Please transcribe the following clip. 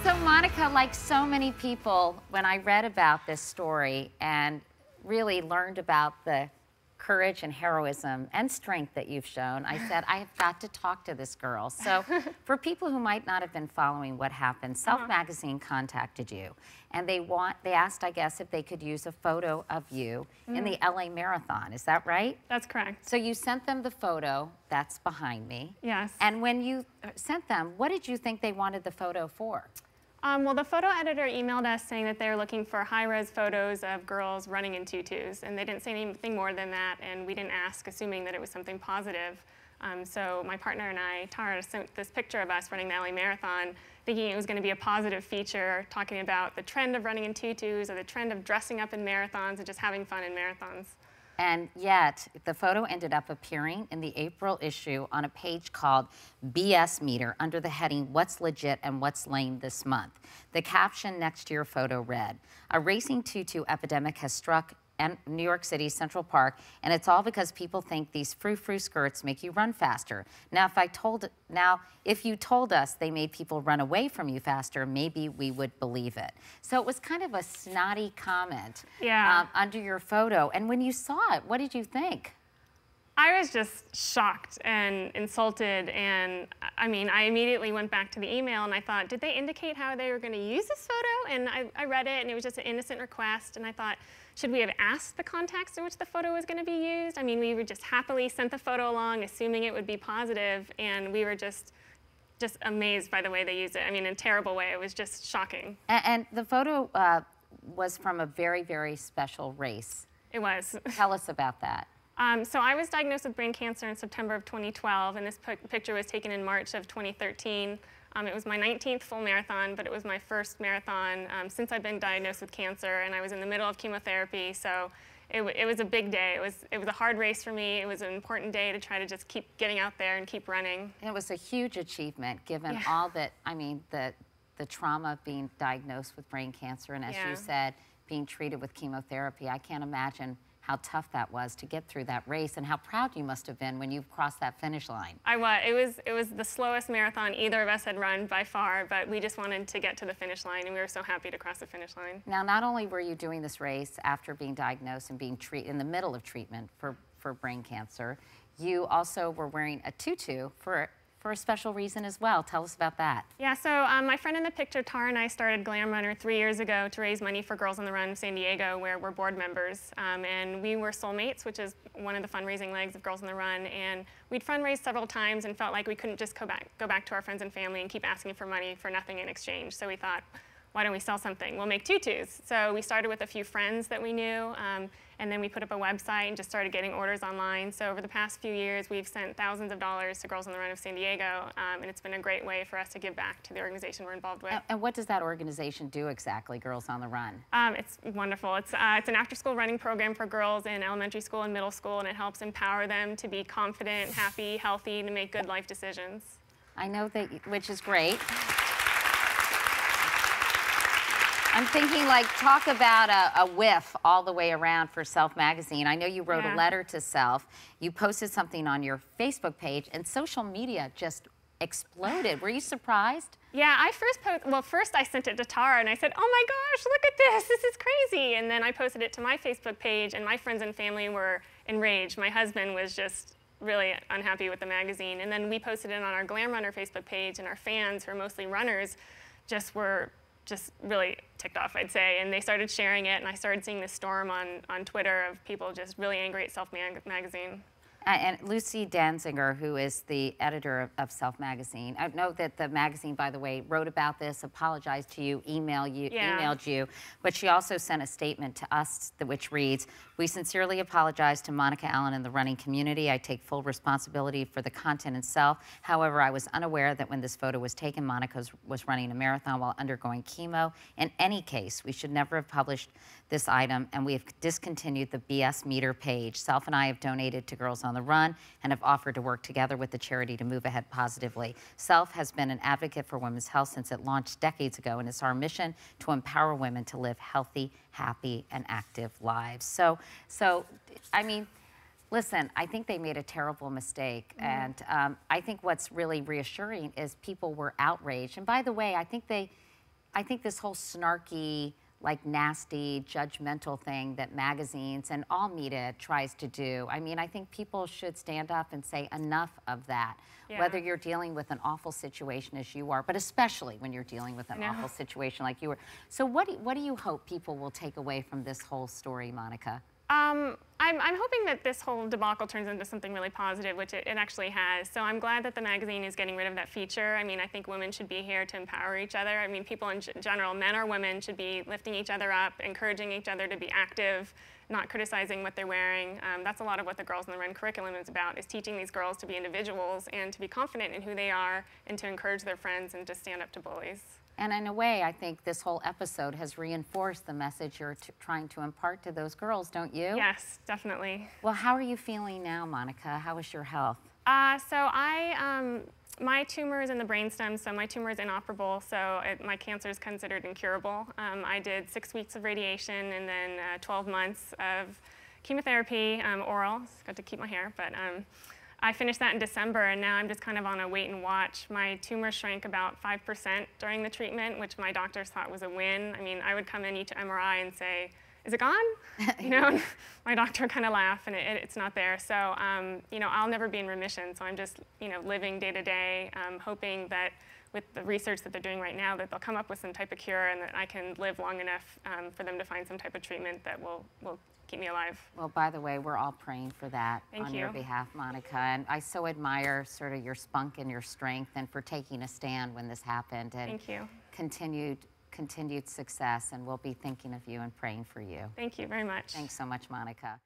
So, Monika, like so many people, when I read about this story and really learned about the courage and heroism and strength that you've shown, I said, I have got to talk to this girl. So for people who might not have been following what happened, Self Magazine contacted you, and they asked, I guess, if they could use a photo of you in the LA Marathon. Is that right? That's correct. So you sent them the photo that's behind me. Yes. And when you sent them, what did you think they wanted the photo for? Well, the photo editor emailed us saying that they were looking for high-res photos of girls running in tutus, and they didn't say anything more than that, and we didn't ask, assuming that it was something positive. So my partner and I, Tara, sent this picture of us running the LA Marathon, thinking it was going to be a positive feature, talking about the trend of running in tutus or the trend of dressing up in marathons and just having fun in marathons. And yet, the photo ended up appearing in the April issue on a page called BS Meter under the heading, What's Legit and What's Lame This Month. The caption next to your photo read, a racing tutu epidemic has struck New York City's Central Park, and it's all because people think these frou-frou skirts make you run faster. Now, if you told us they made people run away from you faster, maybe we would believe it. So it was kind of a snotty comment under your photo. And when you saw it, what did you think? I was just shocked and insulted, and I mean, I immediately went back to the email and I thought, did they indicate how they were going to use this photo? And I read it, and it was just an innocent request, and I thought, should we have asked the context in which the photo was going to be used? I mean, we were just happily sent the photo along, assuming it would be positive, and we were just amazed by the way they used it. I mean, in a terrible way. It was just shocking. And the photo was from a very, very special race. It was. Tell us about that. So I was diagnosed with brain cancer in September of 2012, and this picture was taken in March of 2013. It was my 19th full marathon, but it was my first marathon since I've been diagnosed with cancer, and I was in the middle of chemotherapy, so it was a big day. It was a hard race for me. It was an important day to try to just keep getting out there and keep running. It was a huge achievement, given all that, I mean, the trauma of being diagnosed with brain cancer, and as you said, being treated with chemotherapy. I can't imagine how tough that was to get through that race, and how proud you must have been when you crossed that finish line. I was. It was the slowest marathon either of us had run by far, but we just wanted to get to the finish line, and we were so happy to cross the finish line. Now, not only were you doing this race after being diagnosed and being in the middle of treatment for brain cancer, you also were wearing a tutu for a special reason as well. Tell us about that. Yeah, so my friend in the picture, Tara, and I started Glam Runner 3 years ago to raise money for Girls on the Run of San Diego, where we're board members. And we were soulmates, which is one of the fundraising legs of Girls on the Run. And we'd fundraised several times and felt like we couldn't just go back to our friends and family and keep asking for money for nothing in exchange. So we thought, why don't we sell something? We'll make tutus. So we started with a few friends that we knew, and then we put up a website and just started getting orders online. So over the past few years, we've sent thousands of dollars to Girls on the Run of San Diego, and it's been a great way for us to give back to the organization we're involved with. And what does that organization do exactly, Girls on the Run? It's wonderful. It's an after-school running program for girls in elementary school and middle school, and it helps empower them to be confident, happy, healthy, to make good life decisions. I know that, which is great. I'm thinking, like, talk about a whiff all the way around for Self Magazine. I know you wrote a letter to Self. You posted something on your Facebook page, and social media just exploded. Were you surprised? Yeah, first I sent it to Tara, and I said, oh my gosh, look at this. This is crazy. And then I posted it to my Facebook page, and my friends and family were enraged. My husband was just really unhappy with the magazine. And then we posted it on our Glam Runner Facebook page, and our fans, who are mostly runners, were really ticked off, I'd say, and they started sharing it, and I started seeing this storm on Twitter of people just really angry at Self Magazine. And Lucy Danziger, who is the editor of Self Magazine, I know that the magazine, by the way, wrote about this, apologized to you, emailed you, but she also sent a statement to us which reads, "We sincerely apologize to Monika Allen and the running community. I take full responsibility for the content itself. However, I was unaware that when this photo was taken, Monika was running a marathon while undergoing chemo. In any case, we should never have published this item, and we have discontinued the BS Meter page. Self and I have donated to Girls on the Run and have offered to work together with the charity to move ahead positively. Self has been an advocate for women's health since it launched decades ago, and it's our mission to empower women to live healthy, happy, and active lives." So I mean, listen, I think they made a terrible mistake, and I think what's really reassuring is people were outraged. And by the way, I think I think this whole snarky, like nasty, judgmental thing that magazines and all media tries to do. I mean, I think people should stand up and say enough of that. Yeah. Whether you're dealing with an awful situation as you are, but especially when you're dealing with an awful situation like you were. So what do you hope people will take away from this whole story, Monika? I'm hoping that this whole debacle turns into something really positive, which it actually has. So I'm glad that the magazine is getting rid of that feature. I mean, I think women should be here to empower each other. I mean, people in general, men or women, should be lifting each other up, encouraging each other to be active, not criticizing what they're wearing. That's a lot of what the Girls on the Run curriculum is about, is teaching these girls to be individuals and to be confident in who they are and to encourage their friends and to stand up to bullies. And in a way, I think this whole episode has reinforced the message you're trying to impart to those girls, don't you? Yes, definitely. Well, how are you feeling now, Monika? How is your health? My tumor is in the brainstem, so my tumor is inoperable, so my cancer is considered incurable. I did 6 weeks of radiation and then 12 months of chemotherapy, oral. It's good to keep my hair, but I finished that in December, and now I'm just kind of on a wait and watch. My tumor shrank about 5% during the treatment, which my doctors thought was a win. I mean, I would come in each MRI and say, "Is it gone?" You know, and my doctor would kind of laugh, and it's not there. So, you know, I'll never be in remission. So I'm just, you know, living day to day, hoping that with the research that they're doing right now, that they'll come up with some type of cure, and that I can live long enough for them to find some type of treatment that will keep me alive. Well, by the way, we're all praying for that on your behalf, Monika. And I so admire sort of your spunk and your strength, and for taking a stand when this happened. And thank you. Continued success, and we'll be thinking of you and praying for you. Thank you very much. Thanks so much, Monika.